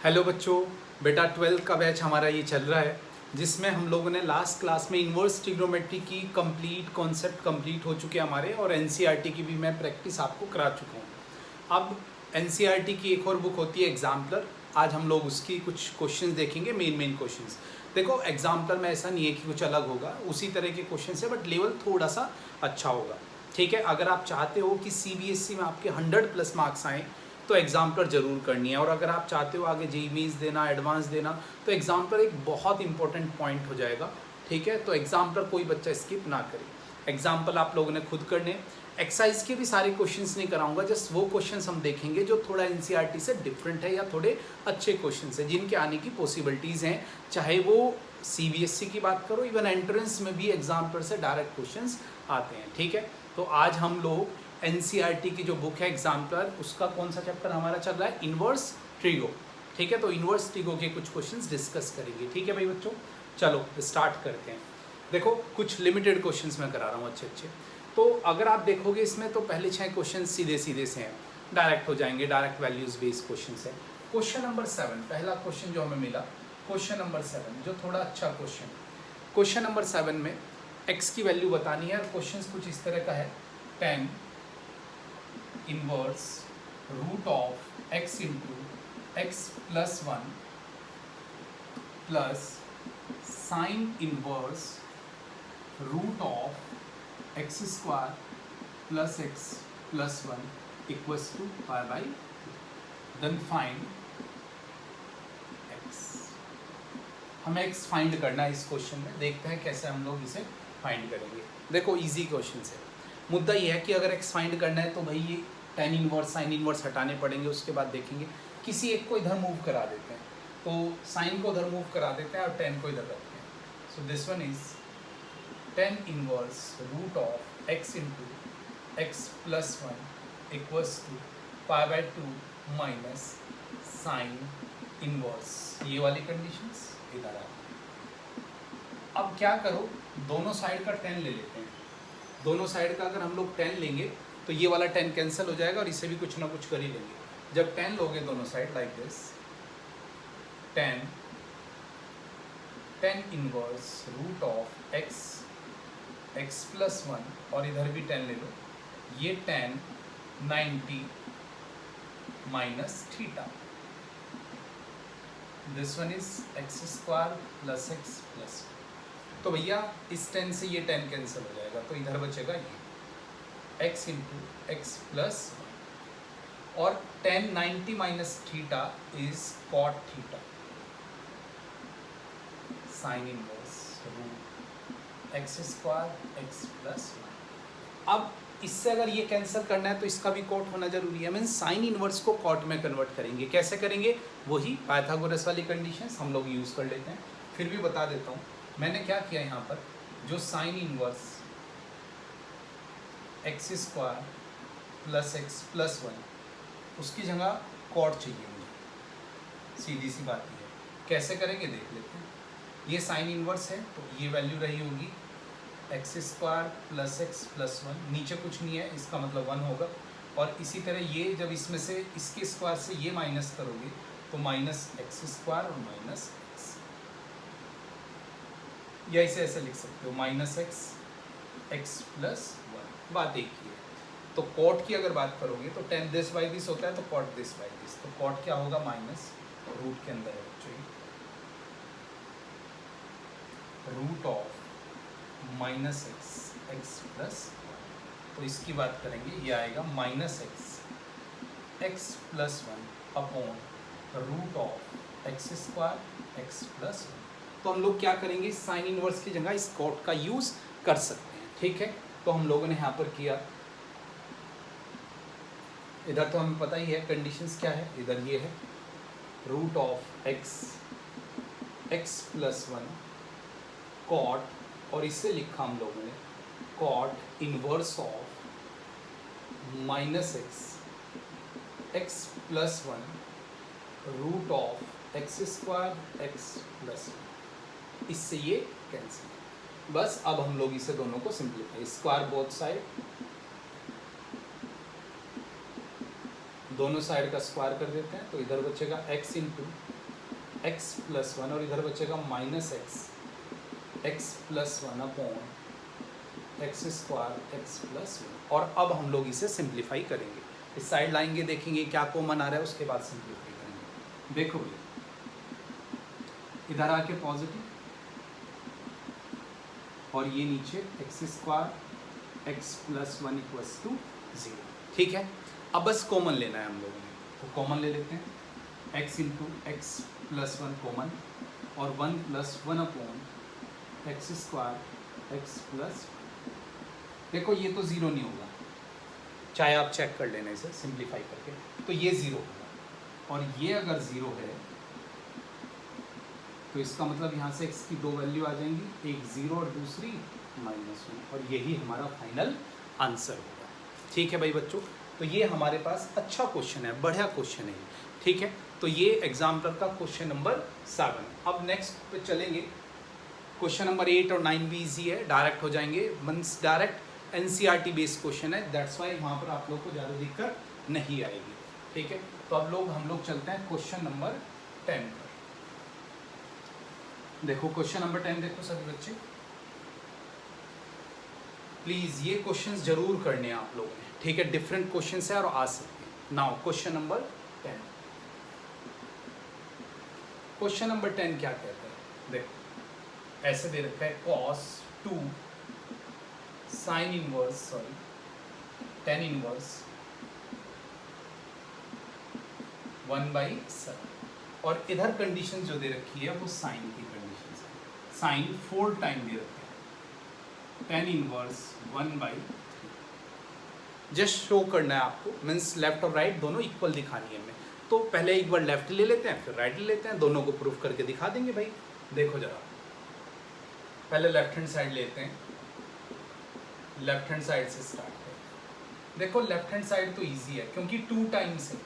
Hello बच्चों, बेटा 12th का बैच हमारा ये चल रहा है जिसमें हम लोगों ने लास्ट क्लास में इन्वर्स ट्रिग्नोमेट्री की कंप्लीट कॉन्सेप्ट कंप्लीट हो चुके हैं हमारे, और एनसीईआरटी की भी मैं प्रैक्टिस आपको करा चुका हूँ। अब एनसीईआरटी की एक और बुक होती है एग्जाम्पलर, आज हम लोग उसकी कुछ क्वेश्चंस देखेंगे, मेन क्वेश्चंस। देखो एग्जाम्पलर में ऐसा नहीं है कि कुछ अलग होगा, उसी तरह के क्वेश्चन है, बट लेवल थोड़ा सा अच्छा होगा। ठीक है, अगर आप चाहते हो कि सीबीएसई में आपके 100+ मार्क्स आएँ तो एग्जाम्पलर ज़रूर करनी है, और अगर आप चाहते हो आगे जेईई मेंस देना, एडवांस देना, तो एग्जाम्पलर एक बहुत इंपॉर्टेंट पॉइंट हो जाएगा। ठीक है, तो एग्जाम्पलर कोई बच्चा स्किप ना करे। एग्जाम्पल आप लोगों ने खुद करने। एक्सरसाइज के भी सारे क्वेश्चंस नहीं कराऊंगा, जस्ट वो क्वेश्चंस हम देखेंगे जो थोड़ा एनसीईआरटी से डिफरेंट है या थोड़े अच्छे क्वेश्चंस हैं जिनके आने की पॉसिबिलिटीज़ हैं। चाहे वो सीबीएसई की बात करो, इवन एंट्रेंस में भी एग्जाम्पलर से डायरेक्ट क्वेश्चंस आते हैं। ठीक है, तो आज हम लोग एनसीईआरटी की जो बुक है एग्जाम्पलर, उसका कौन सा चैप्टर हमारा चल रहा है, इन्वर्स ट्रिगो। ठीक है, तो इन्वर्स ट्रिगो के कुछ क्वेश्चंस डिस्कस करेंगे। ठीक है भाई बच्चों, चलो स्टार्ट करते हैं। देखो कुछ लिमिटेड क्वेश्चंस मैं करा रहा हूँ अच्छे। तो अगर आप देखोगे इसमें तो पहले 6 क्वेश्चन सीधे से हैं, डायरेक्ट हो जाएंगे, डायरेक्ट वैल्यूज बेस्ड क्वेश्चन है। क्वेश्चन नंबर 7, पहला क्वेश्चन जो हमें मिला, क्वेश्चन नंबर 7 जो थोड़ा अच्छा क्वेश्चन। क्वेश्चन नंबर 7 में x की वैल्यू बतानी है, और क्वेश्चन कुछ इस तरह का है, 10 inverse root of x into x plus 1 plus sine inverse root of x square plus x plus 1 equals to pi by 2। Then find x। हमें x फाइंड करना है इस क्वेश्चन में, देखते हैं कैसे हम लोग इसे फाइंड करेंगे। देखो इजी क्वेश्चन है, मुद्दा ये है कि अगर x फाइंड करना है तो भाई ये टेन इनवर्स साइन इनवर्स हटाने पड़ेंगे, उसके बाद देखेंगे किसी एक को इधर मूव करा देते हैं, तो साइन को उधर मूव करा देते हैं और 10 को इधर रखते हैं। So this one is 10 inverse root of x into x plus 1 equals to pi by 2 minus sine inverse. ये वाली कंडीशंस इधर आ। अब क्या करो, दोनों साइड का 10 ले लेते हैं। दोनों साइड का अगर हम लोग 10 लेंगे तो ये वाला 10 कैंसिल हो जाएगा और इसे भी कुछ ना कुछ कर ही लेंगे। जब 10 लोगे दोनों side like this, 10 inverse root of x plus 1, और इधर भी 10 ले लो, ये 10 90 minus theta. This one is x square plus x plus. तो भैया इस 10 से ये 10 कैंसिल हो जाएगा, तो इधर बचेगा ये x इंटू एक्स प्लस, और 10 90 minus theta is cot theta sine inverse root x square x plus 1। अब इससे अगर ये कैंसिल करना है तो इसका भी कॉट होना जरूरी है, मीन्स साइन इनवर्स को कॉट में कन्वर्ट करेंगे। कैसे करेंगे, वही पाइथागोरस वाली कंडीशंस हम लोग यूज़ कर लेते हैं। फिर भी बता देता हूँ मैंने क्या किया यहाँ पर, जो sine inverse x square plus x plus 1, उसकी जगह कॉट चाहिए मुझे, सीधी सी बात है। कैसे करेंगे देख लेते हैं। ये साइन इनवर्स है तो ये वैल्यू रही होगी x square plus x plus 1, नीचे कुछ नहीं है, इसका मतलब 1 होगा। और इसी तरह ये जब इसमें से इसके स्क्वायर से ये माइनस करोगे तो माइनस एक्स स्क्वायर और माइनस एक्स, या इसे ऐसे लिख सकते हो माइनस एक्स प्लस 1। बात एक ही है। तो कॉट की अगर बात करोगे तो 10 दिस बाई दिस होता है, तो कॉट दिस बाई दिस, तो कॉट क्या होगा, माइनस रूट के अंदर है बच्चों, root of minus x plus 1। तो इसकी बात करेंगे, ये आएगा minus x plus 1 upon root of x square x plus 1। तो हम लोग क्या करेंगे, साइन इनवर्स की जगह इस कॉट का यूज़ कर सकते हैं। ठीक है, तो हम लोगों ने यहाँ पर किया। इधर तो हमें पता ही है कंडीशंस क्या है, इधर ये है root of x plus 1 cot, और इससे लिखा हम लोगों ने cot inverse of minus x plus 1 root of x square x plus 1। इससे ये कैंसिल। बस अब हम लोग इसे दोनों को सिंप्लीफाई, स्क्वायर बोथ साइड, दोनों साइड का स्क्वायर कर देते हैं, तो इधर बचेगा x into x plus one और इधर बचेगा minus x plus one upon x square x plus one. और अब हम लोग इसे सिंप्लीफाई करेंगे, इस साइड लाएंगे, देखेंगे क्या कॉमन आ रहा है, उसके बाद सिंप्लीफाई करेंगे। देखो भैया इधर आके पॉजिटिव और ये नीचे x square x plus one equals to zero. ठीक है, अब बस कॉमन लेना है हम लोगों ने, तो कॉमन ले लेते हैं। X into x plus one common और one plus one upon x square x plus. देखो ये तो ज़ीरो नहीं होगा, चाहे आप चेक कर लेना इसे सिंप्लीफाई करके, तो ये ज़ीरो होगा। और ये अगर ज़ीरो है तो इसका मतलब यहाँ से x की दो वैल्यू आ जाएंगी, एक ज़ीरो और दूसरी माइनस वन, और यही हमारा फाइनल आंसर होगा। ठीक है भाई बच्चों, तो ये हमारे पास अच्छा क्वेश्चन है, बढ़िया क्वेश्चन है। ठीक है, तो ये एग्जाम्पल का क्वेश्चन नंबर 7। अब नेक्स्ट पे चलेंगे, क्वेश्चन नंबर 8 और 9 भी ईजी है, डायरेक्ट हो जाएंगे, means direct NCERT based question है, दैट्स वाई वहाँ पर आप लोग को ज़्यादा दिक्कत नहीं आएगी। ठीक है, तो अब हम लोग चलते हैं क्वेश्चन नंबर 10 पर। देखो क्वेश्चन नंबर 10 देखो सभी बच्चे, प्लीज़ ये क्वेश्चंस जरूर करने हैं आप लोगों ने। ठीक है, डिफरेंट क्वेश्चंस है और आ सकते हैं। Now question number 10, question number 10 क्या कहता है, देखो ऐसे दे रखा है cos 2 sin inverse tan inverse 1/7 और इधर कंडीशन जो दे रखी है वो साइन की कंडीशन है, साइन 4 टाइम दे रखा है, tan इनवर्स 1/3। जस्ट शो करना है आपको, मीन्स लेफ्ट और राइट दोनों इक्वल दिखानी है हमें। तो पहले एक बार लेफ्ट ले लेते हैं, फिर राइट ले लेते हैं, दोनों को प्रूफ करके दिखा देंगे भाई। देखो जरा, पहले लेफ्ट हैंड साइड लेते हैं, लेफ्ट हैंड साइड से स्टार्ट करें। देखो लेफ्ट हैंड साइड तो इजी है क्योंकि 2 टाइम्स है।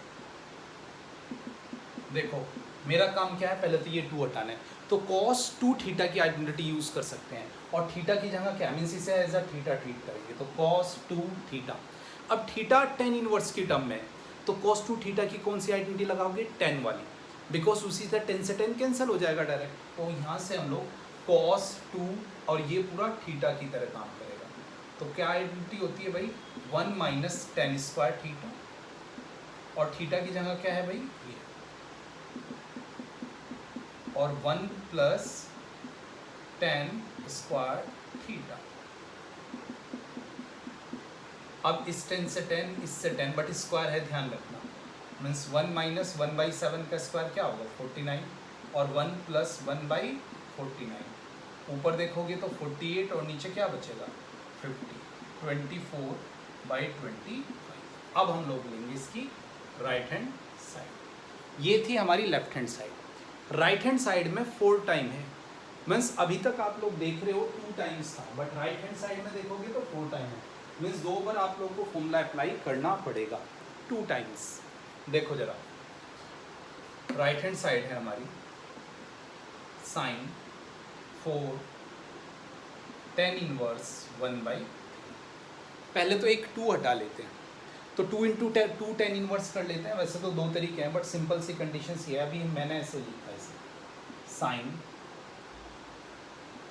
देखो मेरा काम क्या है, पहले तो ये 2 हटाना है, तो cos 2 थीटा की आइडेंटिटी यूज़ कर सकते हैं, और थीटा की जगह क्या मीन्स इसे एज अ थीटा ट्रीट करेंगे, तो cos 2 थीटा। अब थीटा tan इनवर्स की टर्म में, तो cos 2 थीटा की कौन सी आइडेंटिटी लगाओगे, tan वाली, बिकॉज उसी से 10 से 10 कैंसिल हो जाएगा डायरेक्ट। तो यहाँ से हम लोग cos 2 और ये पूरा थीटा की तरह काम करेगा। तो क्या आइडेंटिटी होती है भाई, 1 माइनस tan स्क्वायर थीटा, और थीटा की जगह क्या है भाई ये, और 1 प्लस tan स्क्वायर थीटा। अब इस 10 से 10, इससे 10, बट स्क्वायर है ध्यान रखना, मीन्स 1 माइनस 1/7 का स्क्वायर क्या होगा 49, और 1 प्लस 1/49। ऊपर देखोगे तो 48 और नीचे क्या बचेगा 50, 24/25। अब हम लोग लेंगे इसकी राइट हैंड साइड। ये थी हमारी left hand side. Right hand side में 4 टाइम है, मीन्स अभी तक आप लोग देख रहे हो 2 टाइम्स था, बट राइट हैंड साइड में देखोगे तो 4 टाइम है, मीन्स 2 बार आप लोग को फॉर्मूला अप्लाई करना पड़ेगा, 2 टाइम्स। देखो जरा, राइट हैंड साइड है हमारी साइन 4 tan इनवर्स 1/3। पहले तो एक 2 हटा लेते हैं, तो 2 इंटू 2 tan इनवर्स कर लेते हैं। वैसे तो 2 तरीके हैं, बट सिंपल सी कंडीशन ये है, अभी मैंने ऐसे लिखा है इसे, साइन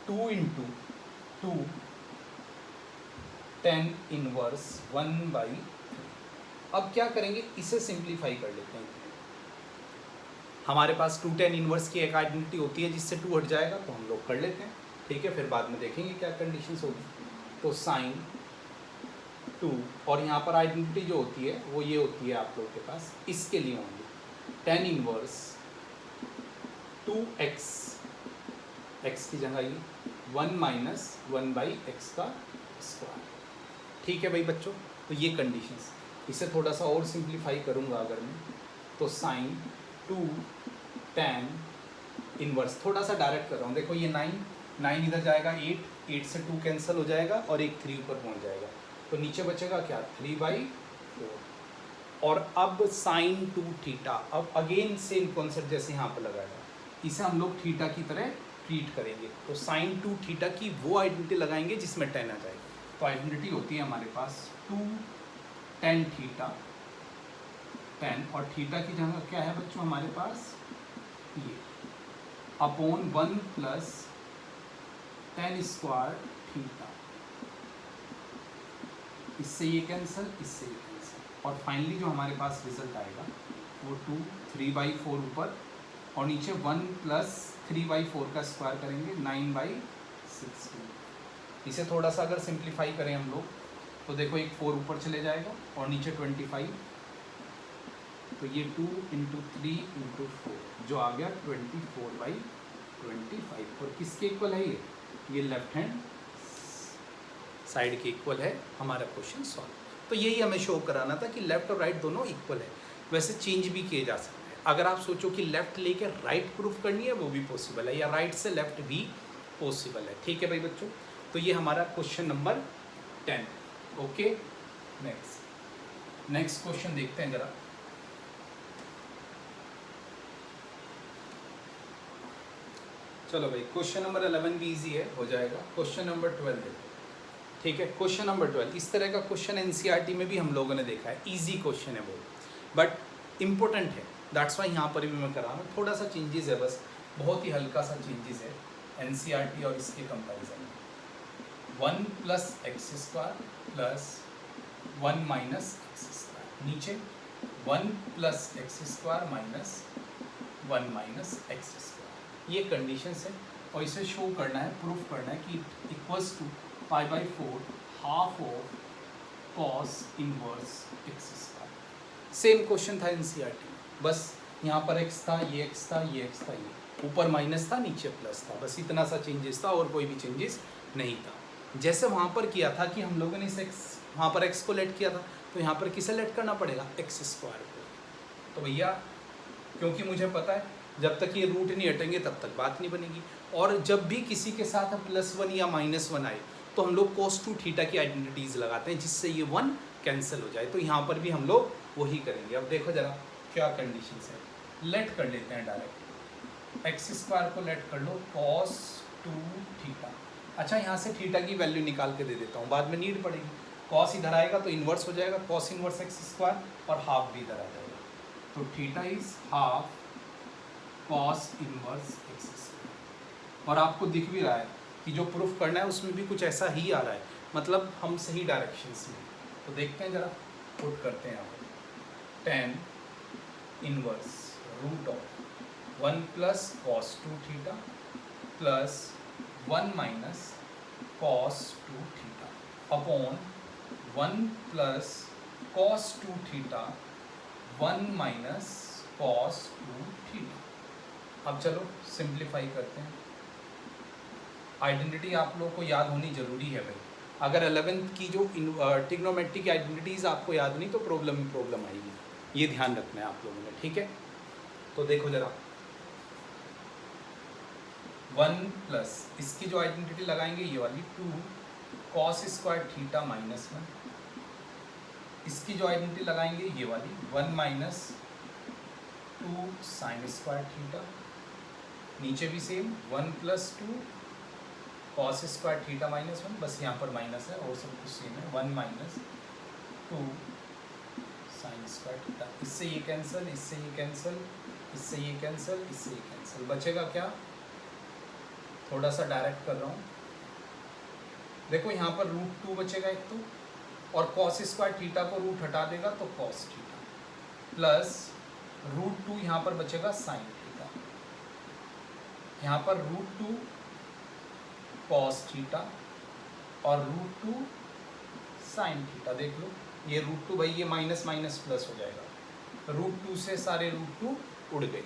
2 इंटू 2 tan इनवर्स 1/3। अब क्या करेंगे, इसे सिंप्लीफाई कर लेते हैं। हमारे पास 2 tan इनवर्स की एक आइडेंटिटी होती है जिससे 2 हट जाएगा, तो हम लोग कर लेते हैं। ठीक है, फिर बाद में देखेंगे क्या कंडीशंस होगी। तो साइन 2 और यहाँ पर आइडेंटिटी जो होती है वो ये होती है आप लोग के पास, इसके लिए होंगे tan इनवर्स 2x, x की जगह ये 1 माइनस 1/x का स्क्वायर। ठीक है भाई बच्चों, तो ये कंडीशंस, इसे थोड़ा सा और सिंप्लीफाई करूँगा अगर मैं, तो साइन 2 tan इनवर्स, थोड़ा सा डायरेक्ट कर रहा हूँ। देखो ये 9 इधर जाएगा, 8 से 2 कैंसिल हो जाएगा और एक 3 ऊपर पहुँच जाएगा, तो नीचे बचेगा क्या 3/4। और अब साइन 2 थीटा, अब अगेन सेम कॉन्सेप्ट जैसे यहाँ पर लगाया, इसे हम लोग थीटा की तरह ट्रीट करेंगे। तो साइन 2 थीटा की वो आइडेंटिटी लगाएंगे जिसमें 10 आ जाएगा। तो आइडेंटिटी होती है हमारे पास 2 tan थीटा, 10, और थीटा की जगह क्या है बच्चों हमारे पास ये upon 1 plus tan square theta. इससे ये कैंसिल, इससे ये कैंसिल, और फाइनली जो हमारे पास रिजल्ट आएगा वो 2 3/4 ऊपर और नीचे 1 प्लस 3/4 का स्क्वायर करेंगे 9/16। इसे थोड़ा सा अगर सिंप्लीफाई करें हम लोग तो देखो एक 4 ऊपर चले जाएगा और नीचे 25, तो ये 2 × 3 × 4 जो आ गया 24/25। और किसके इक्वल है ये लेफ्ट हैंड साइड के इक्वल है हमारा क्वेश्चन सॉल्व। तो यही हमें शो कराना था कि लेफ्ट और राइट दोनों इक्वल है। वैसे चेंज भी किए जा सकते हैं, अगर आप सोचो कि लेफ्ट लेके राइट प्रूफ करनी है वो भी पॉसिबल है, या राइट से लेफ्ट भी पॉसिबल है। ठीक है भाई बच्चों, तो ये हमारा question number 10। Okay, next question देखते हैं जरा। चलो भाई, क्वेश्चन नंबर 11 भी इजी है, हो जाएगा। क्वेश्चन नंबर 12 देखो। ठीक है, क्वेश्चन नंबर 12, इस तरह का क्वेश्चन एनसीईआरटी में भी हम लोगों ने देखा है, इजी क्वेश्चन है वो, बट इम्पोर्टेंट है, दैट्स वाई यहाँ पर भी मैं कर रहा हूँ। थोड़ा सा चेंजेस है बस, बहुत ही हल्का सा चेंजेस है एनसीईआरटी और इसके कंपैरिजन में। 1 + x² + 1 - x², नीचे 1 + x² - 1 - x²। ये कंडीशंस है और इसे शो करना है, प्रूफ करना है कि equals to π/4 half of cos inverse x²। Same question था एनसीईआरटी में, बस यहाँ पर x था, ये x था, ये x था, ये ऊपर माइनस था, नीचे प्लस था, बस इतना सा चेंजेस था और कोई भी चेंजेस नहीं था। जैसे वहाँ पर किया था कि हम लोगों ने इस x, वहाँ पर x को लेट किया था, तो यहाँ पर किसे लेट करना पड़ेगा, x² को। तो भैया क्योंकि मुझे पता है जब तक ये रूट नहीं हटेंगे तब तक बात नहीं बनेगी, और जब भी किसी के साथ +1 या -1 आए तो हम लोग cos 2 थीटा की आइडेंटिटीज़ लगाते हैं जिससे ये 1 कैंसिल हो जाए। तो यहाँ पर भी हम लोग वही करेंगे। अब देखो जरा क्या कंडीशंस है, लेट कर लेते हैं डायरेक्ट, x² को लेट कर लो cos 2 थीटा। अच्छा, यहाँ से थीटा की वैल्यू निकाल के दे देता हूँ, बाद में नीड पड़ेगी। cos इधर आएगा तो इन्वर्स हो जाएगा, cos इन्वर्स x² और हाफ भी इधर आ जाएगा, तो theta is half cos inverse x²। और आपको दिख भी रहा है कि जो प्रूफ करना है उसमें भी कुछ ऐसा ही आ रहा है, मतलब हम सही डायरेक्शंस में। तो देखते हैं जरा, पुट करते हैं यहाँ पर tan inverse √ 1 + cos 2 theta + 1 - cos 2 theta upon 1 + cos 2 theta 1 - cos 2 theta. अब चलो सिंप्लीफाई करते हैं। आइडेंटिटी आप लोगों को याद होनी ज़रूरी है भाई, अगर 11th की जो ट्रिग्नोमेट्री की आइडेंटिटीज़ आपको याद नहीं तो प्रॉब्लम आएगी, ये ध्यान रखना है आप लोगों ने। ठीक है, तो देखो जरा 1 प्लस इसकी जो आइडेंटिटी लगाएंगे ये वाली 2 cos² थीटा -1, इसकी जो आइडेंटिटी लगाएंगे ये वाली 1 - 2 sin² थीटा, नीचे भी सेम 1 + 2 cos² थीटा -1, बस यहाँ पर माइनस है और सब कुछ सेम है, 1 - 2 sin² थीटा। इससे ये कैंसिल, इससे ये कैंसिल, इससे ये कैंसिल, इससे ये कैंसिल, बचेगा क्या, थोड़ा सा डायरेक्ट कर रहा हूँ। देखो यहाँ पर √2 बचेगा एक तो, और cos² थीटा को रूट हटा देगा तो cos थीटा प्लस √2 यहाँ पर बचेगा sin थीटा, यहाँ पर √2 cos थीटा और √2 sin थीटा। देख लो ये √2 भाई ये माइनस माइनस प्लस हो जाएगा, √2 से सारे √2 उड़ गए।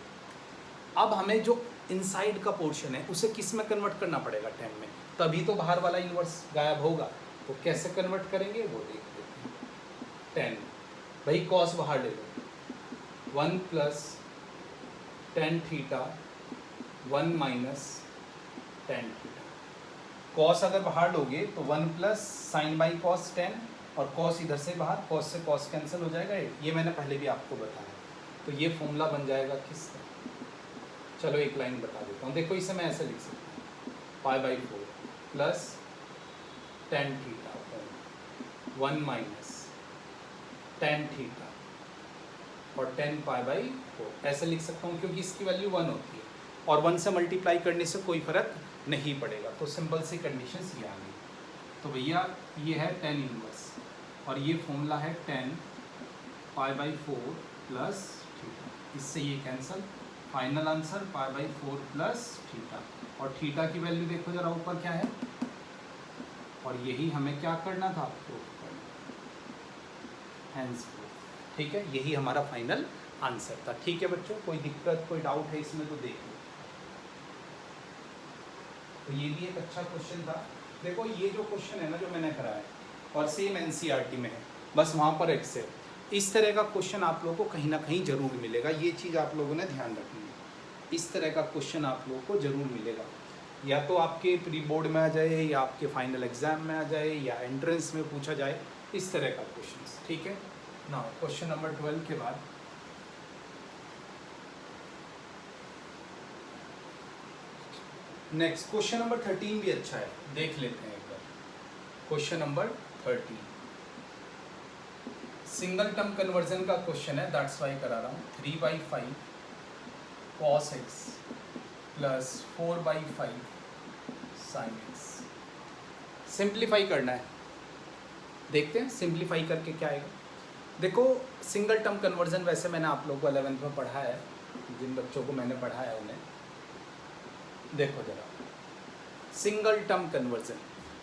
अब हमें जो इनसाइड का पोर्शन है उसे किस में कन्वर्ट करना पड़ेगा, tan में, तभी तो बाहर वाला इन्वर्स गायब होगा। तो कैसे कन्वर्ट करेंगे वो देख लेते हैं। tan भाई cos बाहर ले लो, 1 + tan theta 1 - tan theta. cos अगर बाहर लोगे तो 1 + sin/cos tan, और cos इधर से बाहर, cos से cos कैंसिल हो जाएगा, ये मैंने पहले भी आपको बताया। तो ये फॉर्मूला बन जाएगा किसका, चलो एक लाइन बता देता हूँ। देखो इसे मैं ऐसे लिख सकता हूँ, π/4 + tan थीटा 1 - tan थीटा और tan π/4 ऐसे लिख सकता हूँ, क्योंकि इसकी वैल्यू 1 होती है। और 1 से मल्टीप्लाई करने से कोई फ़र्क नहीं पड़ेगा। तो सिंपल सी कंडीशंस ये आ गई। तो भैया ये है tan इनवर्स और ये फॉर्मूला है tan π/4 प्लस थीटा, इससे ये cancel, final answer π/4 plus theta, और थीटा की वैल्यू देखो जरा ऊपर क्या है, और यही हमें क्या करना था, प्रूफ करना, हैंस प्रूफ। ठीक है, यही हमारा फाइनल आंसर था। ठीक है बच्चों, कोई दिक्कत कोई डाउट है इसमें तो देख लो। तो ये भी एक अच्छा क्वेश्चन था। देखो ये जो क्वेश्चन है ना जो मैंने कराया और सेम एनसीईआरटी में है, बस वहाँ पर एक्स है। इस तरह का क्वेश्चन आप लोगों को कहीं ना कहीं जरूर मिलेगा, ये चीज़ आप लोगों ने ध्यान रखनी है। इस तरह का क्वेश्चन आप लोगों को जरूर मिलेगा, या तो आपके प्री बोर्ड में आ जाए, या आपके फाइनल एग्जाम में आ जाए, या एंट्रेंस में पूछा जाए, इस तरह का क्वेश्चन। ठीक है ना। क्वेश्चन नंबर 12 के बाद नेक्स्ट क्वेश्चन नंबर 13 भी अच्छा है, देख लेते हैं एक बार। Question number 13 single term conversion का क्वेश्चन है, दैट्स वाई करा रहा हूँ। 3/5 cos x plus 4/5 sin x। Simplify करना है, देखते हैं सिंप्लीफाई करके क्या आएगा। देखो सिंगल टर्म कन्वर्जन वैसे मैंने आप लोगों को 11th में पढ़ा है, जिन बच्चों को मैंने पढ़ाया उन्हें देखो जरा। सिंगल टर्म कन्वर्जन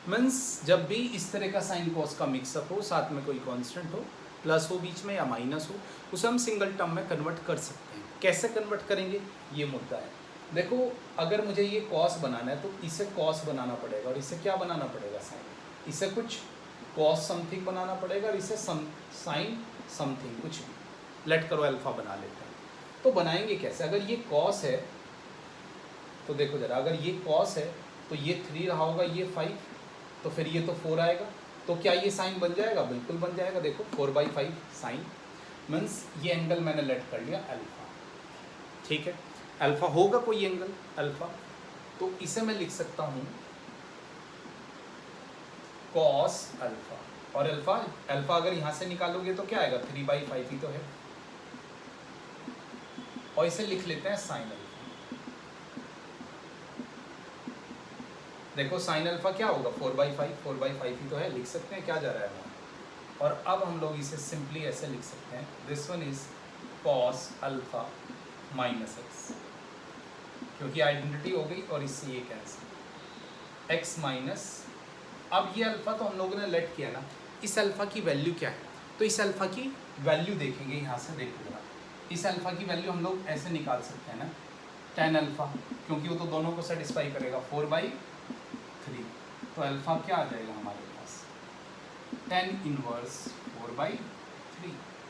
मीन्स जब भी इस तरह का साइन कॉस का मिक्सअप हो, साथ में कोई कांस्टेंट हो, प्लस हो बीच में या माइनस हो, उसे हम सिंगल टर्म में कन्वर्ट कर सकते हैं। कैसे कन्वर्ट करेंगे ये मुद्दा है। देखो अगर मुझे ये कॉस बनाना है तो इसे कॉस बनाना पड़ेगा, और इसे क्या बनाना पड़ेगा, साइन। इसे कुछ कॉस समथिंग बनाना पड़ेगा, और इसे साइन समथिंग कुछ भी, लेट करो अल्फा बना लेते हैं। तो बनाएंगे कैसे, अगर ये कॉस है तो देखो जरा, अगर ये कॉस है तो ये 3 रहा होगा, ये 5, तो फिर ये तो 4 आएगा, तो क्या ये साइन बन जाएगा, बिल्कुल बन जाएगा। देखो 4/5 साइन मीन्स ये एंगल मैंने लेट कर लिया अल्फा। ठीक है, अल्फा होगा कोई एंगल अल्फा, तो इसे मैं लिख सकता हूँ कॉस अल्फा, और अल्फा अगर यहाँ से निकालोगे तो क्या आएगा, 3/5 ही तो है, और इसे लिख लेते हैं साइन अल्फा। देखो साइन अल्फा क्या होगा, 4/5 ही तो है, लिख सकते हैं, क्या जा रहा है वहाँ। और अब हम लोग इसे सिंपली ऐसे लिख सकते हैं, this one is cos alpha minus x, क्योंकि आइडेंटिटी हो गई, और इससे ये कैंसिल, एक्स माइनस, अब ये अल्फा तो हम लोगों ने लेट किया ना, इस अल्फा की वैल्यू क्या है, तो इस अल्फा की वैल्यू देखेंगे यहाँ से। देखो जरा, इस अल्फा की वैल्यू हम लोग ऐसे निकाल सकते हैं ना, tan अल्फा, क्योंकि वो तो दोनों को सेटिस्फाई करेगा, 4/3, तो अल्फा क्या आ जाएगा हमारे पास, tan इनवर्स 4/3।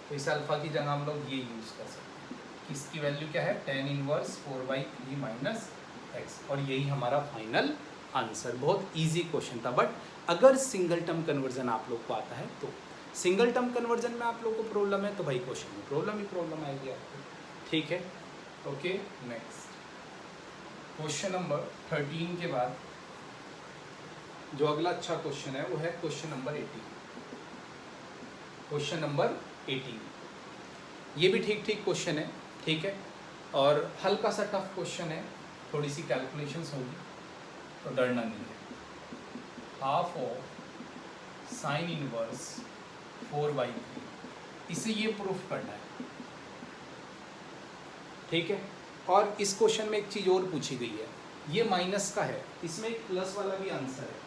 तो इस अल्फा की जगह हम लोग ये यूज़ कर सकते हैं, किसकी वैल्यू क्या है, tan इनवर्स 4/3 माइनस एक्स, और यही हमारा फाइनल आंसर। बहुत इजी क्वेश्चन था, बट अगर सिंगल टर्म कन्वर्जन आप लोग को आता है तो, सिंगल टर्म कन्वर्जन में आप लोग को प्रॉब्लम है तो भाई क्वेश्चन में प्रॉब्लम ही प्रॉब्लम आएगी आपको। ठीक है, ओके। नेक्स्ट क्वेश्चन नंबर 13 के बाद जो अगला अच्छा क्वेश्चन है वो है क्वेश्चन नंबर 18। क्वेश्चन नंबर 18 ये भी ठीक ठीक क्वेश्चन है, ठीक है, और हल्का सा टफ क्वेश्चन है, थोड़ी सी कैलकुलेशंस होगी, तो डरना नहीं है। हाफ ऑफ साइन इनवर्स 4/3, इसे ये प्रूफ करना है। ठीक है, और इस क्वेश्चन में एक चीज़ और पूछी गई है, ये माइनस का है, इसमें एक प्लस वाला भी आंसर है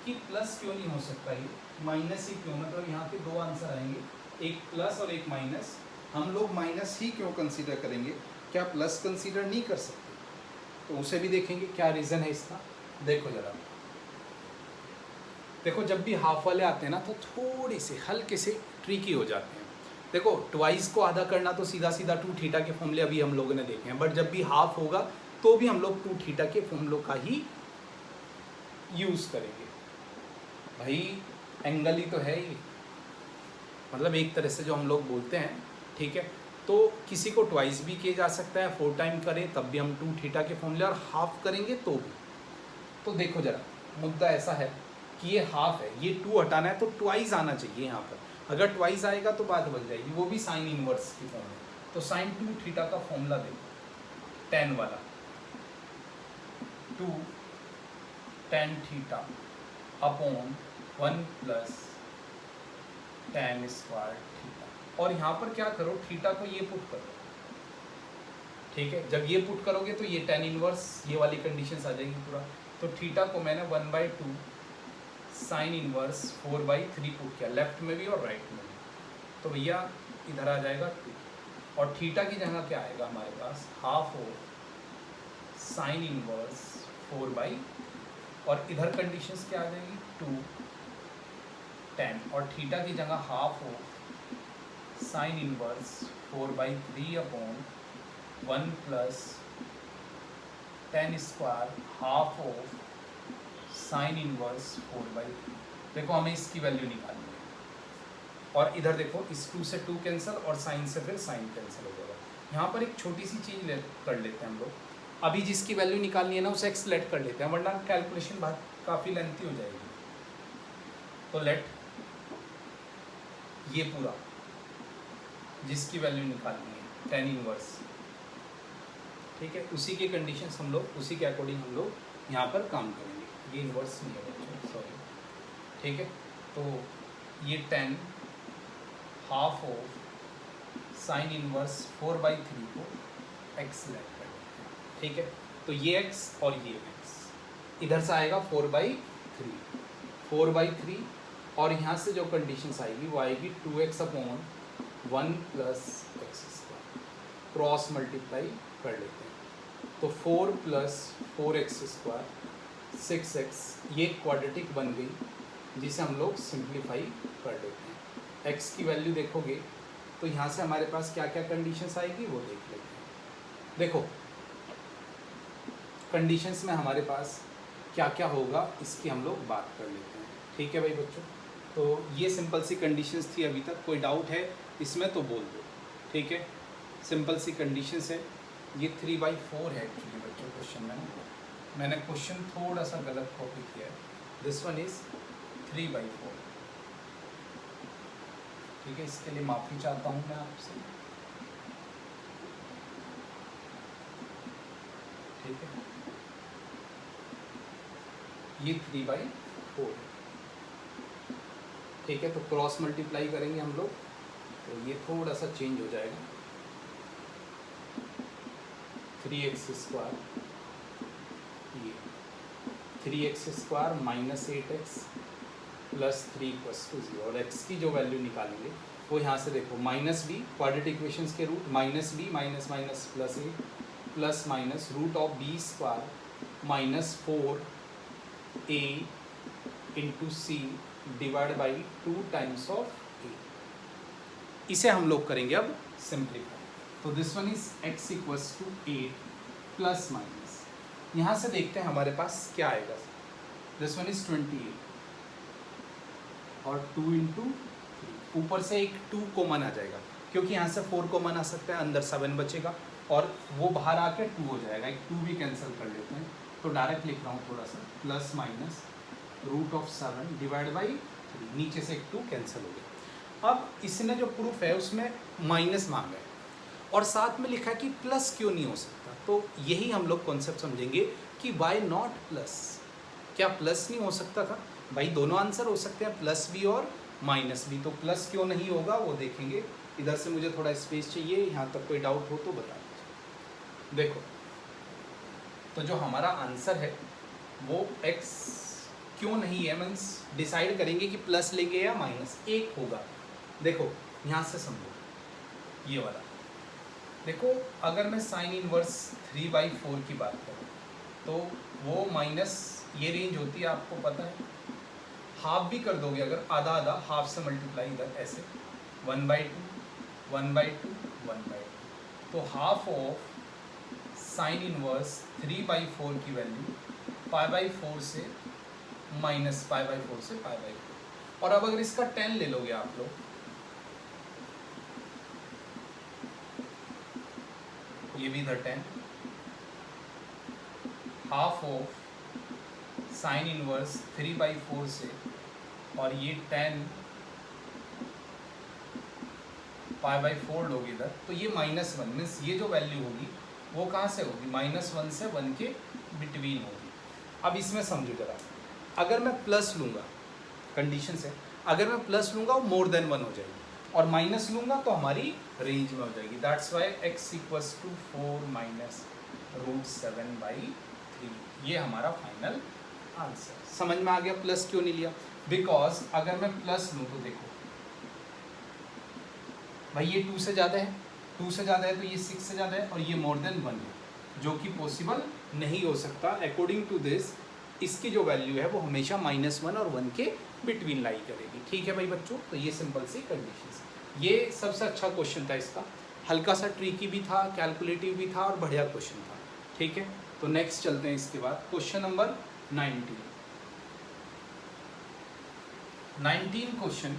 कि प्लस क्यों नहीं हो सकता, ये माइनस ही क्यों, मतलब यहाँ पे 2 आंसर आएंगे, एक प्लस और एक माइनस। हम लोग माइनस ही क्यों कंसीडर करेंगे, क्या प्लस कंसीडर नहीं कर सकते, तो उसे भी देखेंगे क्या रीज़न है इसका। देखो जरा, देखो जब भी हाफ वाले आते हैं ना तो थोड़े से हल्के से ट्रिकी हो जाते हैं। देखो ट्वाइस को आधा करना तो सीधा सीधा 2θ के फॉर्मूले अभी हम लोगों ने देखे हैं, बट जब भी हाफ होगा तो भी हम लोग 2θ के फॉर्मूलों का ही यूज़ करेंगे। भाई एंगल ही तो है ही, मतलब एक तरह से जो हम लोग बोलते हैं, ठीक है। तो किसी को ट्वाइस भी किया जा सकता है, 4 टाइम करें तब भी हम 2θ के फॉर्मूले, और हाफ करेंगे तो भी। तो देखो जरा, मुद्दा ऐसा है कि ये हाफ है, ये 2 हटाना है तो ट्वाइस आना चाहिए यहाँ पर। अगर ट्वाइस आएगा तो बात बन जाएगी, वो भी साइन इनवर्स की फॉर्म में। तो साइन 2θ का फॉर्मूला देखो, tan वाला, 2 tan theta upon 1 plus tan square theta. और यहाँ पर क्या करो, थीटा को ये पुट करो, ठीक है। जब ये पुट करोगे तो ये tan इनवर्स ये वाली कंडीशंस आ जाएगी पूरा। तो थीटा को मैंने 1/2 साइन इनवर्स 4/3 पुट किया, लेफ्ट में भी और राइट में भी। तो भैया इधर आ जाएगा 2, और थीटा की जगह क्या आएगा हमारे पास, हाफ ऑफ साइन इनवर्स 4/, और इधर कंडीशंस क्या आ जाएगी 2 tan, और थीटा की जगह half of sine inverse 4/3 upon 1 plus tan square half of sine inverse 4/3। देखो हमें इसकी वैल्यू निकालनी है, और इधर देखो इस 2 से 2 कैंसिल, और साइन से फिर साइन कैंसिल हो जाएगा। यहाँ पर एक छोटी सी चीज़ कर लेते हैं हम लोग, अभी जिसकी वैल्यू निकालनी है ना उसे एक्स लेट कर लेते हैं, वरना कैलकुलेशन बात काफ़ी लेंथी हो जाएगी। तो लेट ये पूरा जिसकी वैल्यू निकालनी है tan इनवर्स, ठीक है, उसी के कंडीशंस हम लोग उसी के अकॉर्डिंग हम लोग यहाँ पर काम करेंगे। ये इनवर्स नहीं है बच्चों, सॉरी, ठीक है। तो ये tan half of sine inverse 4/3 को x लेट कर देते हैं, ठीक है। तो ये x और ये x इधर से आएगा 4/3, और यहाँ से जो कंडीशंस आएगी वो आएगी 2x upon 1 plus x square, cross multiply कर लेते हैं। तो 4 प्लस 4x स्क्वायर 6x, ये क्वाड्रेटिक बन गई, जिसे हम लोग सिंप्लीफाई कर लेते हैं। x की वैल्यू देखोगे तो यहाँ से हमारे पास क्या क्या कंडीशंस आएगी वो देख लेते हैं। देखो कंडीशंस में हमारे पास क्या क्या होगा इसकी हम लोग बात कर लेते हैं, ठीक है भाई बच्चों। तो ये सिंपल सी कंडीशंस थी, अभी तक कोई डाउट है इसमें तो बोल दो, ठीक है। सिंपल सी कंडीशंस है। ये 3/4 है एक्चुअली बच्चों क्वेश्चन में, मैंने क्वेश्चन थोड़ा सा गलत कॉपी किया है। दिस वन इज़ 3/4, ठीक है। इसके लिए माफ़ी चाहता हूँ मैं आपसे, ठीक है। ये 3/4, ठीक है। तो क्रॉस मल्टीप्लाई करेंगे हम लोग, तो ये थोड़ा सा चेंज हो जाएगा। 3x स्क्वायर, ये 3x square minus 8x plus 3 = 0, और x की जो वैल्यू निकालेंगे वो यहाँ से देखो माइनस बी, क्वाड्रेटिक इक्वेशंस के root minus B minus minus plus A plus minus root of B square minus 4a into C divide by 2 times of A. इसे हम लोग करेंगे अब सिंप्लीफाई। तो this one is x = 8 plus minus, यहाँ से देखते हैं हमारे पास क्या आएगा। दिस वन इज 28 और 2 × 3, ऊपर से एक 2 कॉमन आ जाएगा, क्योंकि यहाँ से 4 कॉमन आ सकता है, अंदर 7 बचेगा, और वो बाहर आके 2 हो जाएगा, एक 2 भी कैंसिल कर लेते हैं। तो डायरेक्ट लिख रहा हूँ थोड़ा सा, plus minus root of 7 divide by 3, नीचे से एक 2 कैंसिल हो गया। अब इसने जो प्रूफ है उसमें माइनस मांगा है, और साथ में लिखा है कि प्लस क्यों नहीं हो सकता। तो यही हम लोग कॉन्सेप्ट समझेंगे कि वाई नॉट प्लस, क्या प्लस नहीं हो सकता था भाई? दोनों आंसर हो सकते हैं, प्लस भी और माइनस भी, तो प्लस क्यों नहीं होगा वो देखेंगे। इधर से मुझे थोड़ा स्पेस चाहिए, यहाँ तक कोई डाउट हो तो बता दीजिए। देखो तो जो हमारा आंसर है वो x क्यों नहीं है, मीन्स डिसाइड करेंगे कि प्लस लेंगे या माइनस, एक होगा। देखो यहाँ से समझो ये वाला, देखो अगर मैं साइन इनवर्स 3/4 की बात करूँ तो वो माइनस, ये रेंज होती है आपको पता है, हाफ भी कर दोगे अगर, आधा आधा, हाफ से मल्टीप्लाई इधर ऐसे 1/2 1/2 1/2, तो हाफ ऑफ साइन इनवर्स 3/4 की वैल्यू π/4 से माइनस π/4 से π/4। और अब अगर इसका 10 ले लोगे आप लोग, ये भी इधर 10, हाफ ऑफ साइन इनवर्स 3/4 से, और ये 10 π/4 लोगे इधर, तो ये -1 मीन्स ये जो वैल्यू होगी वो कहाँ से होगी, -1 से 1 के बिटवीन होगी। अब इसमें समझो जरा, अगर मैं प्लस लूँगा, कंडीशन से अगर मैं प्लस लूँगा वो मोर देन 1 हो जाएगी, और माइनस लूँगा तो हमारी रेंज में हो जाएगी। That's why x equals to 4 minus √7/3, ये हमारा फाइनल आंसर। समझ में आ गया प्लस क्यों नहीं लिया? बिकॉज अगर मैं प्लस लूँ तो देखो भाई ये 2 से ज़्यादा है, 2 से ज़्यादा है तो ये 6 से ज़्यादा है, और ये मोर देन 1 है, जो कि पॉसिबल नहीं हो सकता। अकॉर्डिंग टू दिस इसकी जो वैल्यू है वो हमेशा -1 और 1 के बिटवीन लाई करेगी। ठीक है भाई बच्चों, तो ये सिंपल सी कंडीशंस। ये सबसे अच्छा क्वेश्चन था इसका, हल्का सा ट्रिकी भी था, कैलकुलेटिव भी था और बढ़िया क्वेश्चन था। ठीक है, तो नेक्स्ट चलते हैं इसके बाद क्वेश्चन नंबर 19 क्वेश्चन।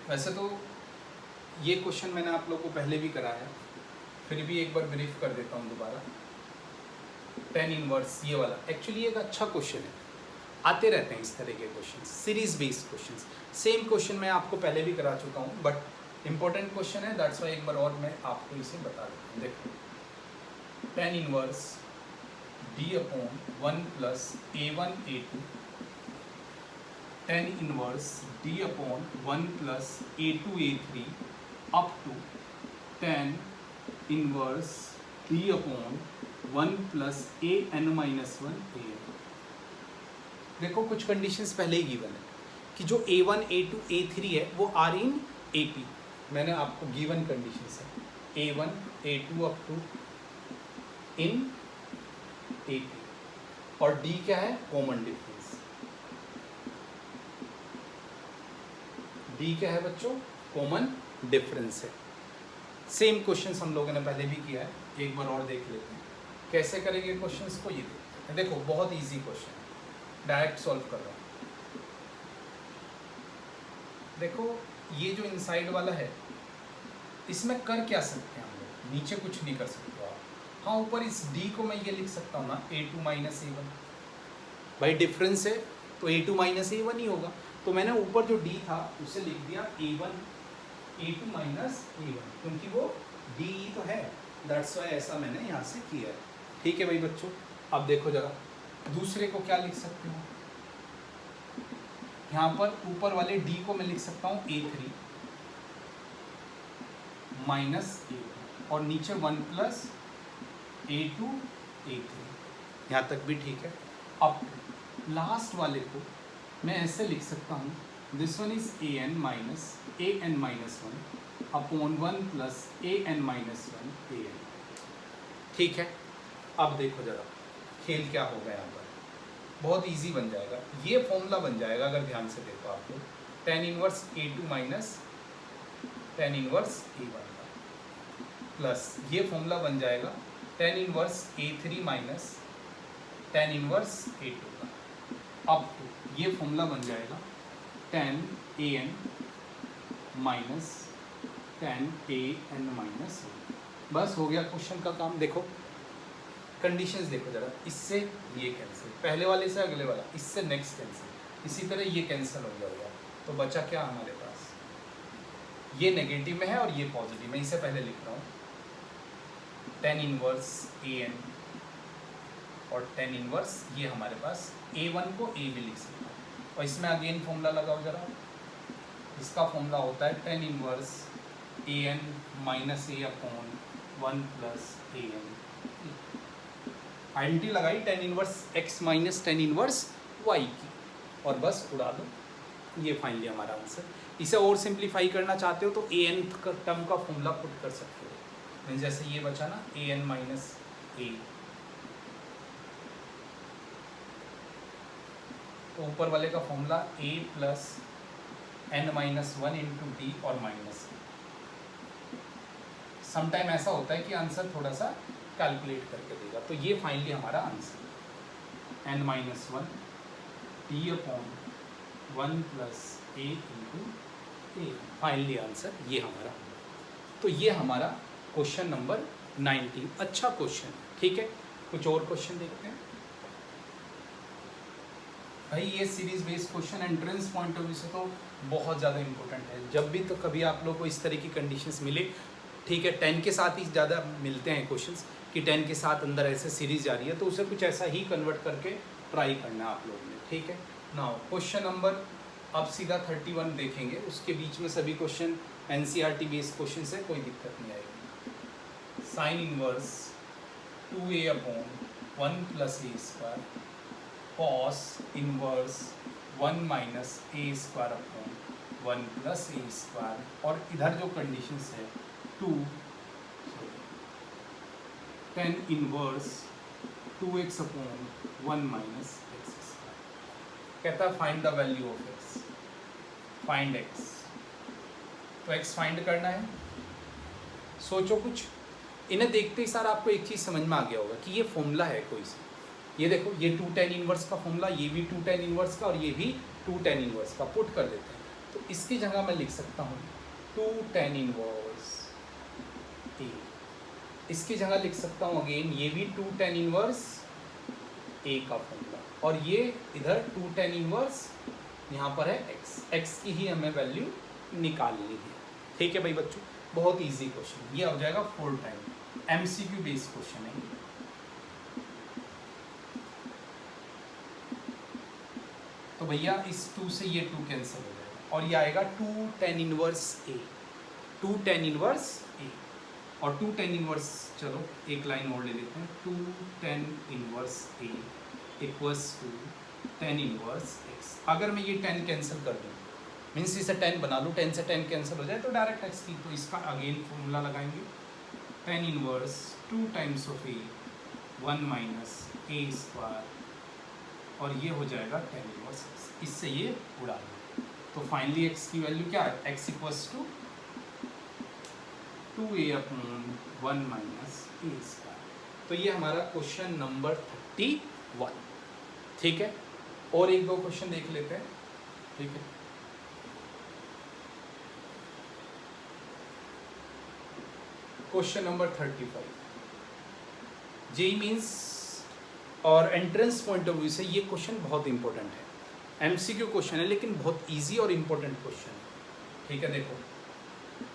वैसे तो ये क्वेश्चन मैंने आप लोगों को पहले भी कराया, फिर भी एक बार ब्रीफ कर देता हूँ दोबारा। tan इनवर्स ये वाला एक्चुअली एक अच्छा क्वेश्चन है, आते रहते हैं इस तरह के question, series based question. Same question मैं आपको पहले भी करा चुका हूँ, बट इंपॉर्टेंट क्वेश्चन है, दैट्स वाई एक बार और मैं आपको इसे बता देता हूँ। देखो tan inverse d/1 plus a1 a2 tan inverse d/1 plus a2 a3 up to tan inverse d/1 plus an-1 an। देखो कुछ कंडीशंस पहले ही गिवन है कि जो a1 a2 a3 है वो आर इन AP, मैंने आपको गिवन कंडीशंस है a1 a2 up to in AP, और D क्या है? Common difference. D क्या है बच्चों? कॉमन डिफरेंस है। सेम क्वेश्चंस हम लोगों ने पहले भी किया है, एक बार और देख लेते हैं कैसे करेंगे क्वेश्चंस को। ये देखो बहुत इजी क्वेश्चन है, डायरेक्ट सॉल्व कर रहा हूँ। देखो ये जो इनसाइड वाला है इसमें कर क्या सकते हैं हम लोग? नीचे कुछ नहीं कर सकते आप। हाँ, ऊपर इस D को मैं ये लिख सकता हूँ ना a2 माइनस a1, भाई डिफरेंस है तो a2 माइनस a1 ही होगा। तो मैंने ऊपर जो D था उसे लिख दिया a2 माइनस a1, क्योंकि वो D तो है, दैट्स वाई ऐसा मैंने यहाँ से किया है। ठीक है भाई बच्चों, अब देखो जरा दूसरे को क्या लिख सकते हो। यहाँ पर ऊपर वाले D को मैं लिख सकता हूँ a3 माइनस a1, और नीचे 1 प्लस a2 a3, यहाँ तक भी ठीक है। अब लास्ट वाले को मैं ऐसे लिख सकता हूँ, this one is an minus an-1 upon 1 plus an-1 an। ठीक है, अब देखो जरा खेल क्या होगा यहाँ पर, बहुत इजी बन जाएगा। ये फॉर्मूला बन जाएगा अगर ध्यान से देखो आप लोग, tan inverse a2 minus tan inverse a1 plus ये फॉर्मूला बन जाएगा tan inverse a3 minus tan inverse a2 का। अब तो ये फॉर्मूला बन जाएगा tan an minus tan an-1। बस हो गया क्वेश्चन का काम। देखो कंडीशंस देखो जरा, इससे ये कैंसिल, पहले वाले से अगले वाला, इससे नेक्स्ट कैंसिल, इसी तरह ये कैंसिल हो जाएगा। तो बचा क्या हमारे पास? ये नेगेटिव में है और ये पॉजिटिव में, इसे पहले लिख रहा हूँ tan इनवर्स an और tan इनवर्स ये हमारे पास a1 को a भी लिख सकते हैं। और इसमें अगेन फॉर्मूला लगाओ जरा, इसका फॉर्मूला होता है tan inverse an minus a upon 1 plus an। Identity लगाई tan inverse x minus tan inverse y की, और बस उड़ा दो, ये फाइनली हमारा आंसर। इसे और सिंप्लीफाई करना चाहते हो तो an टर्म का फॉर्मूला पुट कर सकते हो, जैसे ये बचा ना an माइनस a, तो ऊपर वाले का formula a plus n-1 into D और माइनस। समटाइम ऐसा होता है कि आंसर थोड़ा सा कैलकुलेट करके देगा। तो ये फाइनली हमारा answer n-1 D upon 1 plus a into a, finally answer ये हमारा। तो ये हमारा क्वेश्चन नंबर 19, अच्छा क्वेश्चन। ठीक है, कुछ और क्वेश्चन देखते हैं भाई। ये series based question entrance point of view से तो बहुत ज़्यादा इंपॉर्टेंट है। जब भी तो कभी आप लोग को इस तरह की कंडीशंस मिले, ठीक है, 10 के साथ ही ज़्यादा मिलते हैं क्वेश्चंस, कि 10 के साथ अंदर ऐसे सीरीज जा रही है, तो उसे कुछ ऐसा ही कन्वर्ट करके ट्राई करना है आप लोगों ने, ठीक है। नाउ क्वेश्चन नंबर अब सीधा 31 देखेंगे, उसके बीच में सभी क्वेश्चन एनसीईआरटी बेस्ड क्वेश्चन से, कोई दिक्कत नहीं आएगी। Sine inverse 2a/1 + a² cos inverse 1 - a²/1 + a², और इधर जो कंडीशंस है tan इनवर्स 2x/1 - x²। कहता है find the value of x, find x। तो x फाइंड करना है। सोचो कुछ, इन्हें देखते ही सर आपको एक चीज़ समझ में आ गया होगा कि ये फॉर्मूला है कोई सा। ये देखो, ये 2 tan इनवर्स का फॉर्मूला, ये भी 2 tan इनवर्स का, और ये भी 2 tan इनवर्स का। पुट कर देते हैं, तो इसकी जगह मैं लिख सकता हूँ 2 tan इनवर्स a। इसकी जगह लिख सकता हूँ अगेन, ये भी 2 tan इनवर्स a का फॉर्मूला, और ये इधर 2 tan इनवर्स यहाँ पर है x की ही हमें वैल्यू निकालनी है, ठीक है भाई बच्चों। बहुत इजी क्वेश्चन, ये हो जाएगा 4 टाइम MCQ बेस्ड क्वेश्चन है। तो भैया इस 2 से ये 2 कैंसिल हो जाएगा, और ये आएगा 2 tan inverse a, 2 tan inverse a, और 2 tan इनवर्स, चलो एक लाइन और ले लेते हैं, 2 tan inverse a equals to tan inverse x। अगर मैं ये 10 कैंसिल कर दूँ, मीन्स इसे 10 बना लूँ, 10 से 10 कैंसिल हो जाए तो डायरेक्ट x की, तो इसका अगेन फॉर्मूला लगाएंगे, tan inverse 2 times of a 1 - a², और ये हो जाएगा tan इनवर्स x। इससे ये उड़ा दो, तो फाइनली x की वैल्यू क्या है, x equals to 2a/1 - a²। तो ये हमारा क्वेश्चन नंबर 31, ठीक है। और एक दो क्वेश्चन देख लेते हैं, ठीक है। क्वेश्चन नंबर 35, जेईई मीन्स और एंट्रेंस पॉइंट ऑफ व्यू से ये क्वेश्चन बहुत इंपॉर्टेंट है। MCQ क्वेश्चन है लेकिन बहुत इजी और इम्पोर्टेंट क्वेश्चन है, ठीक है। देखो,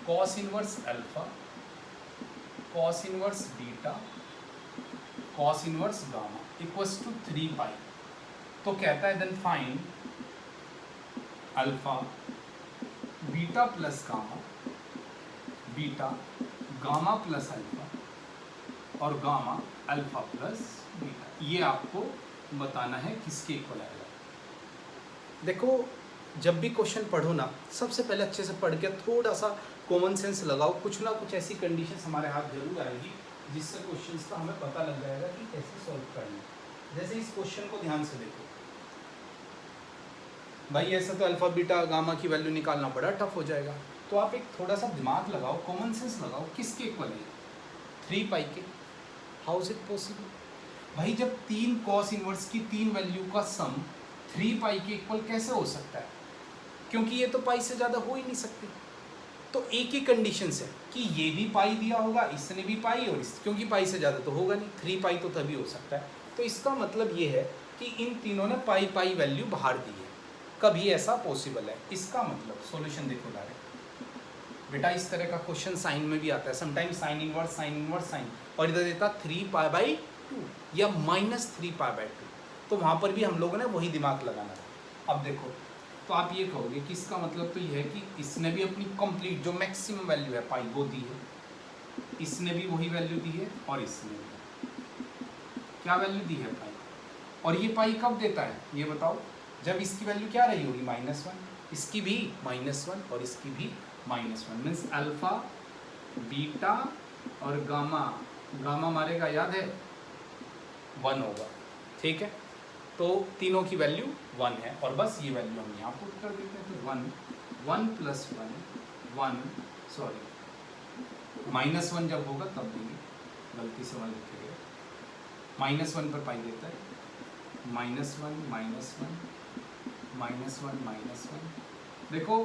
cos inverse alpha, cos inverse beta, cos inverse gamma equals to 3 pi. तो कहता है then find alpha beta plus gamma, beta gamma plus alpha, और गामा अल्फा प्लस बीटा। ये आपको बताना है किसके इक्वल आएगा। देखो, जब भी क्वेश्चन पढ़ो ना, सबसे पहले अच्छे से पढ़ के थोड़ा सा कॉमन सेंस लगाओ। कुछ ना कुछ ऐसी कंडीशंस हमारे हाथ जरूर आएगी जिससे क्वेश्चंस का हमें पता लग जाएगा कि कैसे सॉल्व करना है। जैसे इस क्वेश्चन को ध्यान से देखो भाई, ऐसा तो अल्फा बीटा गामा की वैल्यू निकालना बड़ा टफ हो जाएगा। तो आप एक थोड़ा सा दिमाग लगाओ, कॉमन सेंस लगाओ, किसके इक्वल है, 3 पाई के। हाउ इज इट पॉसिबल भाई, जब 3 कॉस इनवर्स की 3 वैल्यू का सम 3 पाई के इक्वल कैसे हो सकता है, क्योंकि ये तो पाई से ज़्यादा हो ही नहीं सकती। तो एक ही कंडीशन है कि ये भी पाई दिया होगा, इसने भी पाई, और क्योंकि पाई से ज़्यादा तो होगा नहीं, 3 पाई तो तभी हो सकता है। तो इसका मतलब ये है कि इन तीनों ने पाई पाई वैल्यू बाहर दी है, कभी ऐसा पॉसिबल है। इसका मतलब सॉल्यूशन देखो डायरेक्ट बेटा, इस तरह का क्वेश्चन साइन में भी आता है समटाइम, साइन इनवर्स साइन, और इधर देता 3π/2 या -3π/2। तो वहाँ पर भी हम लोगों ने वही दिमाग लगाना था। अब देखो, तो आप ये कहोगे कि इसका मतलब तो ये है कि इसने भी अपनी कंप्लीट जो मैक्सिमम वैल्यू है पाई वो दी है, इसने भी वही वैल्यू दी है, और इसने भी क्या वैल्यू दी है, पाई। और ये पाई कब देता है ये बताओ, जब इसकी वैल्यू क्या रही होगी, -1, इसकी भी -1 और इसकी भी -1। मीन्स अल्फा बीटा और गामा, गामा मारेगा याद है 1 होगा, ठीक है। तो तीनों की वैल्यू 1 है, और बस ये वैल्यू हम यहाँ पुट कर देते हैं। तो 1 + 1 सॉरी -1 जब होगा तब देंगे, गलती से 1 लिखे गए, -1 पर पाई देता है, -1 देखो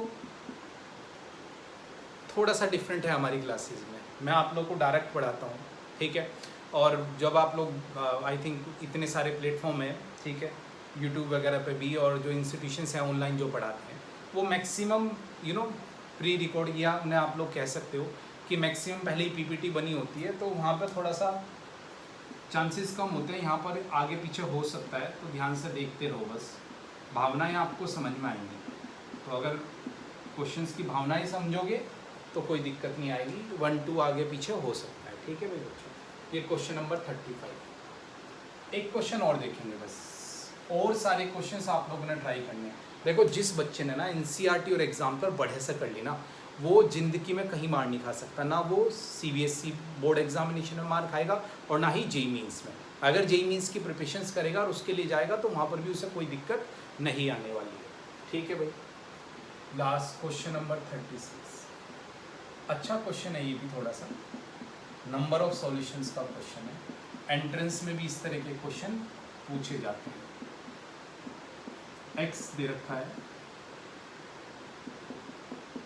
थोड़ा सा डिफरेंट है हमारी क्लासेस में। मैं आप लोग को डायरेक्ट पढ़ाता हूँ, ठीक है। और जब आप लोग आई थिंक इतने सारे प्लेटफॉर्म हैं, ठीक है, यूट्यूब वगैरह पे भी, और जो इंस्टीट्यूशंस हैं ऑनलाइन जो पढ़ाते हैं, वो मैक्सिमम प्री रिकॉर्ड, या उन्हें आप लोग कह सकते हो कि मैक्सिमम पहले ही PPT बनी होती है। तो वहाँ पे थोड़ा सा चांसेस कम होते हैं, यहाँ पर आगे पीछे हो सकता है, तो ध्यान से देखते रहो, बस भावनाएं आपको समझ में आएंगी। तो अगर क्वेश्चंस की भावनाएं समझोगे तो कोई दिक्कत नहीं आएगी, 1-2 आगे पीछे हो सकता है। ठीक है भाई बच्चों, ये क्वेश्चन नंबर 35। एक क्वेश्चन और देखेंगे बस, और सारे क्वेश्चंस आप लोगों ने ट्राई करने हैं। देखो जिस बच्चे ने ना एनसीईआरटी और एग्जाम पर बढ़े से कर ली ना, वो ज़िंदगी में कहीं मार नहीं खा सकता, ना वो सीबीएसई बोर्ड एग्जामिनेशन में मार खाएगा और ना ही जेईई मीन्स में। अगर जेईई मीन्स की प्रिपरेशंस करेगा और उसके लिए जाएगा तो वहाँ पर भी उसे कोई दिक्कत नहीं आने वाली है। ठीक है भाई, लास्ट क्वेश्चन नंबर 36। अच्छा क्वेश्चन है ये भी, थोड़ा सा नंबर ऑफ सॉल्यूशंस का क्वेश्चन है। एंट्रेंस में भी इस तरह के क्वेश्चन पूछे जाते हैं। x दे रखा है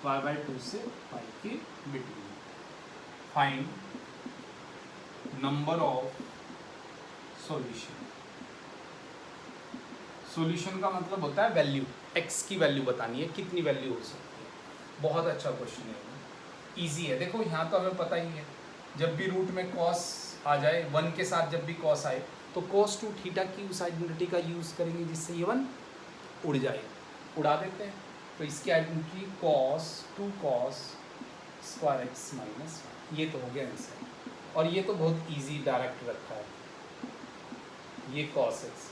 y/2 से पाई के between, find number of solution. Solution का मतलब होता है वैल्यू, x की वैल्यू बतानी है, कितनी वैल्यू हो सकती है। बहुत अच्छा क्वेश्चन है, इजी है। देखो यहाँ तो हमें पता ही है, जब भी रूट में कॉस आ जाए, 1 के साथ जब भी कॉस आए तो cos 2 थीटा की उस आइडेंटिटी का यूज़ करेंगे जिससे ये 1 उड़ जाए, उड़ा देते हैं। तो इसकी identity cos 2 cos square x minus, ये तो हो गया आंसर। और ये तो बहुत इजी डायरेक्ट रखा है, ये cos x,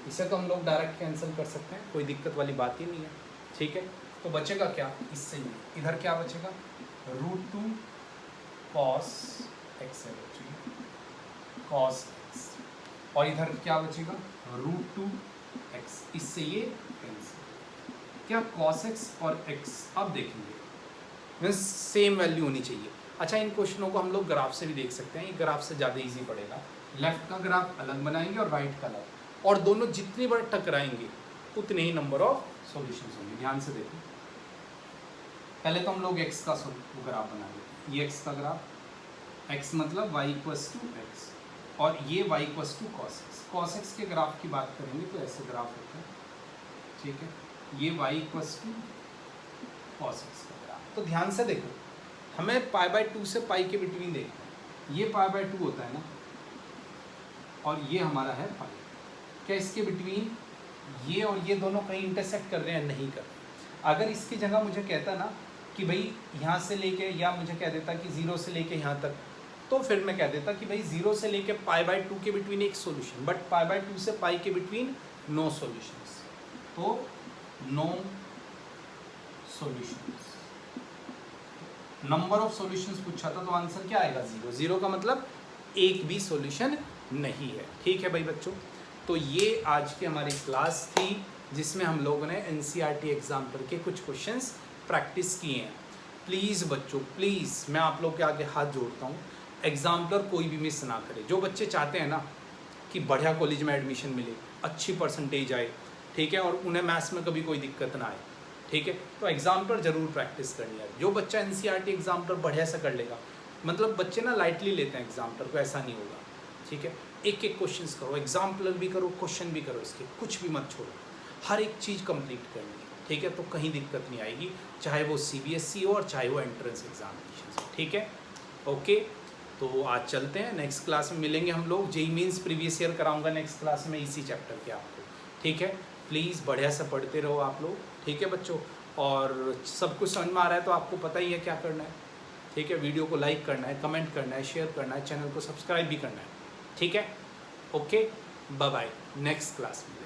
इसे तो हम लोग डायरेक्ट कैंसिल कर सकते हैं, कोई दिक्कत वाली बात ही नहीं है। ठीक है, तो बचेगा क्या इससे, ही इधर क्या बचेगा, √2 cos x है cos x, और इधर क्या बचेगा √2 x, इससे ये कैंसिल। क्या cos x और x अब देखेंगे मीन्स सेम वैल्यू होनी चाहिए। अच्छा, इन क्वेश्चनों को हम लोग ग्राफ से भी देख सकते हैं, ये ग्राफ से ज़्यादा इजी पड़ेगा। लेफ्ट का ग्राफ अलग बनाएंगे और राइट का अलग, और दोनों जितनी बार टकराएंगे उतने ही नंबर ऑफ सॉल्यूशंस होंगे। ध्यान से देखो, पहले तो हम लोग x का ग्राफ बनाएंगे, ये x का ग्राफ, x मतलब y = x, और ये y = cos x। cos x के ग्राफ की बात करेंगे तो ऐसे ग्राफ होता है। ठीक है, ये y = cos x का ग्राफ। तो ध्यान से देखो, हमें π/2 से पाई के बिटवीन देखना है, ये π/2 होता है ना, और ये हमारा है पाई। क्या इसके बिटवीन ये और ये दोनों कहीं इंटरसेक्ट कर रहे हैं, नहीं कर रहे। अगर इसकी जगह मुझे कहता ना कि भाई यहाँ से लेके, या मुझे कह देता कि 0 से लेके यहाँ तक, तो फिर मैं कह देता कि भाई 0 से लेके π/2 के बिटवीन एक सॉल्यूशन, बट π/2 से पाई के बिटवीन नो सॉल्यूशंस, तो no solutions. Number of solutions पूछा था तो आंसर क्या आएगा, 0। 0 का मतलब एक भी सॉल्यूशन नहीं है। ठीक है भाई बच्चों, तो ये आज की हमारी क्लास थी जिसमें हम लोगों ने एनसीईआरटी एग्जाम पर के कुछ क्वेश्चंस प्रैक्टिस किए हैं। प्लीज़ बच्चों, प्लीज़ मैं आप लोग के आगे हाथ जोड़ता हूँ, एग्जाम्पलर कोई भी मिस ना करे। जो बच्चे चाहते हैं ना कि बढ़िया कॉलेज में एडमिशन मिले, अच्छी परसेंटेज आए, ठीक है, और उन्हें मैथ्स में कभी कोई दिक्कत ना आए, ठीक है, तो एग्ज़ाम पर ज़रूर प्रैक्टिस करनी है। जो बच्चा एनसीईआरटी एग्ज़ाम पर बढ़िया से कर लेगा, मतलब बच्चे ना लाइटली लेते हैं एग्ज़ाम पर को, ऐसा नहीं होगा। ठीक है, एक एक क्वेश्चंस करो, एग्जाम्पलर भी करो, क्वेश्चन भी करो, इसके कुछ भी मत छोड़ो, हर एक चीज़ कंप्लीट करनी है। ठीक है, तो कहीं दिक्कत नहीं आएगी, चाहे वो सीबीएसई हो और चाहे वो एंट्रेंस एग्जामिनेशन हो। ठीक है, ओके, तो आज चलते हैं, नेक्स्ट क्लास में मिलेंगे हम लोग। जेईई मीन्स प्रीवियस ईयर कराऊंगा नेक्स्ट क्लास में इसी चैप्टर के आपको। ठीक है, प्लीज़ बढ़िया से पढ़ते रहो आप लोग। ठीक है बच्चों, और सब कुछ समझ में आ रहा है तो आपको पता ही है क्या करना है। ठीक है, वीडियो को लाइक करना है, कमेंट करना है, शेयर करना है, चैनल को सब्सक्राइब भी करना है। ठीक है, okay, bye bye, next class में।